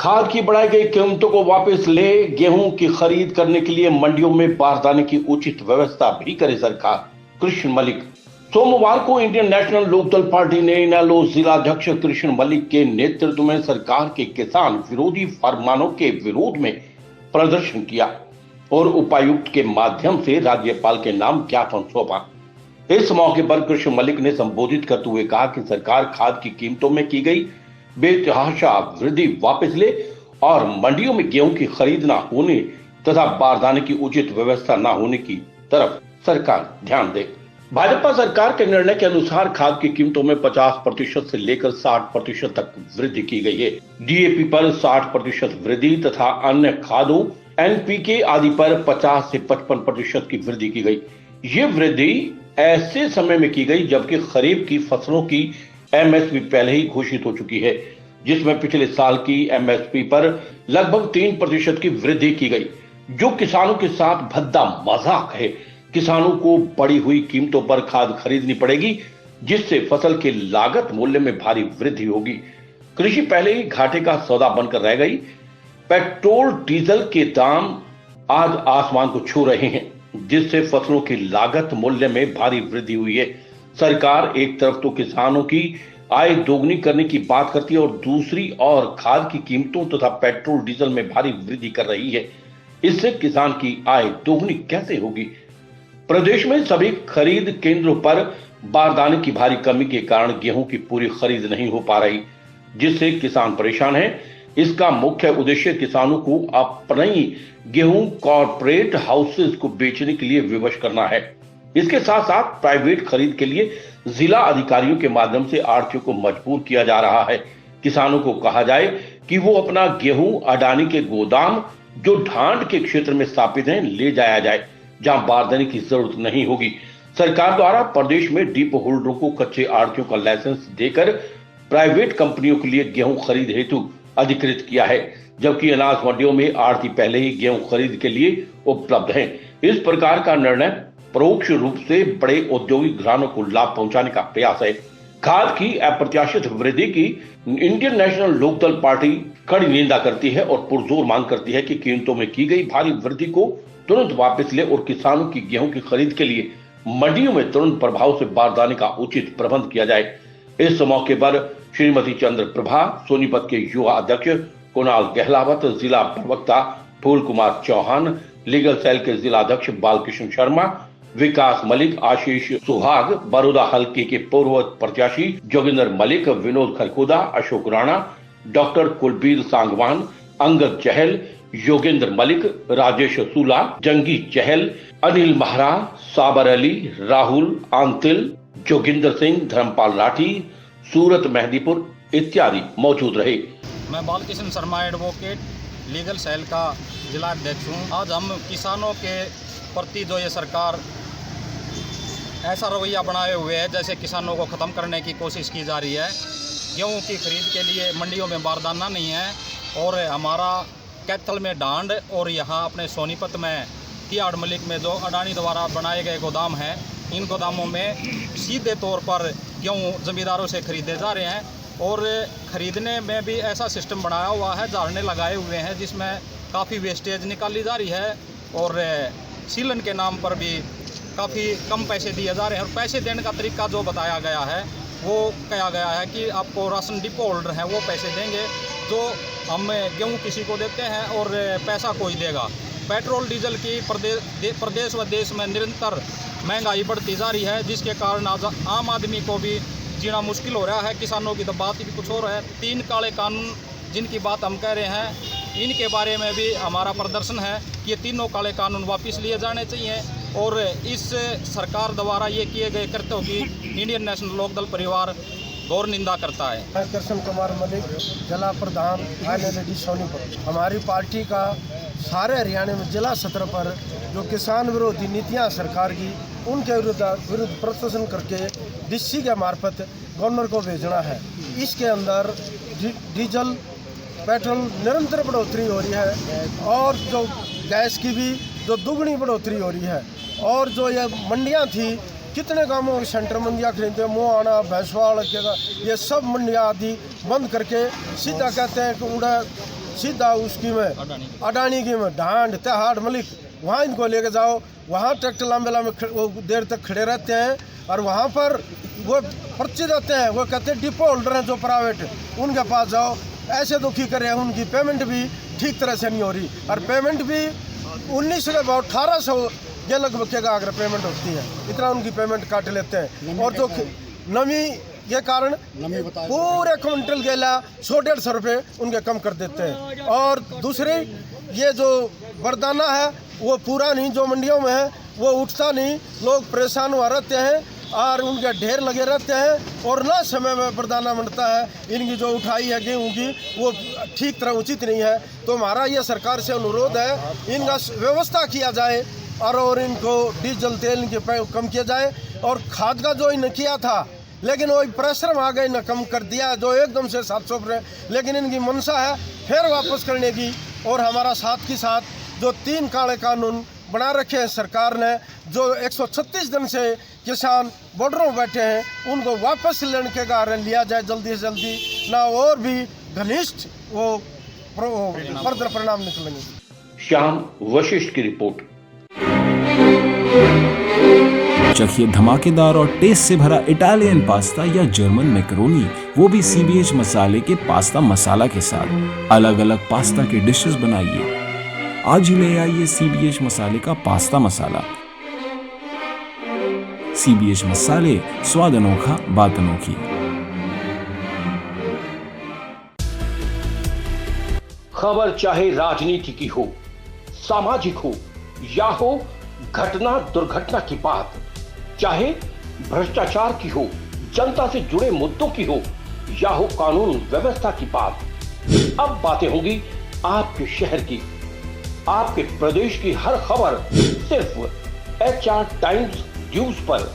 खाद की बढ़ाई गई कीमतों को वापस ले गेहूं की खरीद करने के लिए मंडियों में बारदाने की उचित व्यवस्था भी करे सरकार। कृष्ण मलिक। सोमवार को इंडियन नेशनल लोकदल पार्टी ने इनेलो जिलाध्यक्ष कृष्ण मलिक के नेतृत्व में सरकार के किसान विरोधी फरमानों के विरोध में प्रदर्शन किया और उपायुक्त के माध्यम से राज्यपाल के नाम ज्ञापन सौंपा। इस मौके पर कृष्ण मलिक ने संबोधित करते हुए कहा कि सरकार खाद की कीमतों में की गई बेतहाशा वृद्धि वापस ले और मंडियों में गेहूं की खरीद न होने तथा बारदाने की उचित व्यवस्था न होने की तरफ सरकार ध्यान दे। भाजपा सरकार के निर्णय के अनुसार खाद की कीमतों में 50% से लेकर 60% तक वृद्धि की गई है। डीएपी पर 60% वृद्धि तथा अन्य खादों एनपीके आदि पर 50 से 55% की वृद्धि की गई। ये वृद्धि ऐसे समय में की गई जबकि खरीफ की फसलों की एमएसपी पहले ही घोषित हो चुकी है, जिसमें पिछले साल की एमएसपी पर लगभग 3% की वृद्धि की गई, जो किसानों के साथ भद्दा मजाक है। किसानों को बढ़ी हुई कीमतों पर खाद खरीदनी पड़ेगी, जिससे फसल के लागत मूल्य में भारी वृद्धि होगी। कृषि पहले ही घाटे का सौदा बनकर रह गई। पेट्रोल डीजल के दाम आज आसमान को छू रहे हैं, जिससे फसलों की लागत मूल्य में भारी वृद्धि हुई है। सरकार एक तरफ तो किसानों की आय दोगुनी करने की बात करती है और दूसरी ओर खाद की कीमतों तथा पेट्रोल डीजल में भारी वृद्धि कर रही है। इससे किसान की आय दोगुनी कैसे होगी? प्रदेश में सभी खरीद केंद्रों पर बारदाने की भारी कमी के कारण गेहूं की पूरी खरीद नहीं हो पा रही, जिससे किसान परेशान है। इसका मुख्य उद्देश्य किसानों को अपनी गेहूं कॉर्पोरेट हाउसेज को बेचने के लिए विवश करना है। इसके साथ साथ प्राइवेट खरीद के लिए जिला अधिकारियों के माध्यम से आढ़तियों को मजबूर किया जा रहा है। किसानों को कहा जाए कि वो अपना गेहूं अडानी के गोदाम जो ढांड के क्षेत्र में स्थापित हैं ले जाया जाए, जहां बारदाने की जरूरत नहीं होगी। सरकार द्वारा प्रदेश में डिपो होल्डरों को कच्चे आढ़तियों का लाइसेंस देकर प्राइवेट कंपनियों के लिए गेहूं खरीद हेतु अधिकृत किया है, जबकि अनाज मंडियों में आढ़ती पहले ही गेहूं खरीद के लिए उपलब्ध हैं। इस प्रकार का निर्णय परोक्ष रूप से बड़े औद्योगिक घरानों को लाभ पहुंचाने का प्रयास है। खाद की अप्रत्याशित वृद्धि की इंडियन नेशनल लोकदल पार्टी कड़ी निंदा करती है और पुरजोर मांग करती है कि कीमतों में की गई भारी वृद्धि को तुरंत वापस ले और किसानों की गेहूं की खरीद के लिए मंडियों में तुरंत प्रभाव से बारदाने का उचित प्रबंध किया जाए। इस मौके पर श्रीमती चंद्र प्रभा, सोनीपत के युवा अध्यक्ष कुणाल गहलावत, जिला प्रवक्ता फूल कुमार चौहान, लीगल सेल के जिला अध्यक्ष बालकृष्ण शर्मा, विकास मलिक, आशीष सुहाग, बड़ौदा हल्के के पूर्व प्रत्याशी जोगिंदर मलिक, विनोद खरखुदा, अशोक राणा, डॉक्टर कुलबीर सांगवान, अंगद चहल, योगेंद्र मलिक, राजेश सूला, जंगी चहल, अनिल महरा, साबर अली, राहुल आंतिल, जोगिंदर सिंह, धर्मपाल लाठी, सूरत मेहदीपुर इत्यादि मौजूद रहे। मैं Balkrishna Sharma advocate legal cell का जिला अध्यक्ष हूँ। आज हम किसानों के प्रति जो ये सरकार ऐसा रवैया बनाए हुए है जैसे किसानों को ख़त्म करने की कोशिश की जा रही है। गेहूं की खरीद के लिए मंडियों में बारदाना नहीं है और हमारा कैथल में डांड और यहाँ अपने सोनीपत में तियाड़ मलिक में जो अडानी द्वारा बनाए गए गोदाम हैं, इन गोदामों में सीधे तौर पर गेहूं ज़मींदारों से खरीदे जा रहे हैं और ख़रीदने में भी ऐसा सिस्टम बनाया हुआ है, झाड़ने लगाए हुए हैं जिसमें काफ़ी वेस्टेज निकाली जा रही है और सीलन के नाम पर भी काफ़ी कम पैसे दिए जा रहे हैं। और पैसे देने का तरीका जो बताया गया है वो कहा गया है कि आपको राशन डिपो होल्डर हैं वो पैसे देंगे, जो हम गेहूँ किसी को देते हैं और पैसा कोई देगा। पेट्रोल डीजल की प्रदेश व देश में निरंतर महंगाई बढ़ती जा रही है, जिसके कारण आज आम आदमी को भी जीना मुश्किल हो रहा है। किसानों की तो बात भी कुछ और है। 3 काले कानून जिनकी बात हम कह रहे हैं, इनके बारे में भी हमारा प्रदर्शन है कि ये तीनों काले कानून वापस लिए जाने चाहिए और इस सरकार द्वारा ये किए गए कृत्यों की इंडियन नेशनल लोकदल परिवार घोर निंदा करता है। मैं कृष्ण कुमार मलिक, जिला प्रधान एनएलडी सोनीपत। हमारी पार्टी का सारे हरियाणा में जिला सत्र पर जो किसान विरोधी नीतियां सरकार की, उनके विरुद्ध प्रदर्शन करके डीसी के मार्फत गवर्नर को भेजना है। इसके अंदर डीजल पेट्रोल निरंतर बढ़ोतरी हो रही है और जो गैस की भी जो दुगनी बढ़ोतरी हो रही है और जो ये मंडियां थी, कितने गांवों के सेंटर मंडियाँ खरीदते, मोहाना, भैंसवाड़, ये सब मंडियाँ आदि बंद करके सीधा कहते हैं कि उड़ा सीधा उसकी में अडानी की में ढांड तिहाड़ मलिक, वहाँ इनको लेके जाओ। वहाँ ट्रैक्टर लंबे लंबे वो देर तक खड़े रहते हैं और वहाँ पर वो पर्ची देते हैं। वो कहते हैं डिपो होल्डर हैं जो प्राइवेट, उनके पास जाओ। ऐसे दुखी कर रहे हैं, उनकी पेमेंट भी ठीक तरह से नहीं हो रही और पेमेंट भी 1900 के बाद 1800 ये लगभग के अगर पेमेंट होती है, इतना उनकी पेमेंट काट लेते हैं। और जो नमी के कारण पूरे क्विंटल गेला 100-150 रुपये उनके कम कर देते हैं। और दूसरी ये जो बरदाना है वो पूरा नहीं, जो मंडियों में है वो उठता नहीं, लोग परेशान हुआ रहते हैं और उनके ढेर लगे रहते हैं और ना समय में बरदाना मिलता है। इनकी जो उठाई है गेहूं की वो ठीक तरह उचित नहीं है। तो हमारा ये सरकार से अनुरोध है, इनका व्यवस्था किया जाए और इनको डीजल तेल इनके कम किया जाए। और खाद का जो इन्हें किया था, लेकिन वो परिश्रम आ गए, न कम कर दिया जो एकदम से 700 रुपये। लेकिन इनकी मंशा है फिर वापस करने की। और हमारा साथ के साथ जो 3 काले कानून बना रखे हैं सरकार ने, जो 136 दिन से किसान बॉर्डरों में बैठे हैं, उनको वापस लेने के कारण लिया जाए जल्दी से जल्दी, ना और भी घनिष्ठ वो फर्दर परिणाम निकलेंगे। श्याम वशिष्ठ की रिपोर्ट। चखिए धमाकेदार और टेस्ट से भरा इटालियन पास्ता या जर्मन मैकरोनी, वो भी CBH मसाले के पास्ता मसाला के साथ। अलग अलग पास्ता के डिशेस बनाइए। आज ही ले आइए CBH मसाले का पास्ता मसाला। CBH मसाले, स्वाद अनोखा, बात अनोखी। खबर चाहे राजनीति की हो, सामाजिक हो या हो घटना दुर्घटना की बात, चाहे भ्रष्टाचार की हो, जनता से जुड़े मुद्दों की हो या हो कानून व्यवस्था की बात, अब बातें होंगी आपके शहर की, आपके प्रदेश की हर खबर सिर्फ HR टाइम्स न्यूज पर।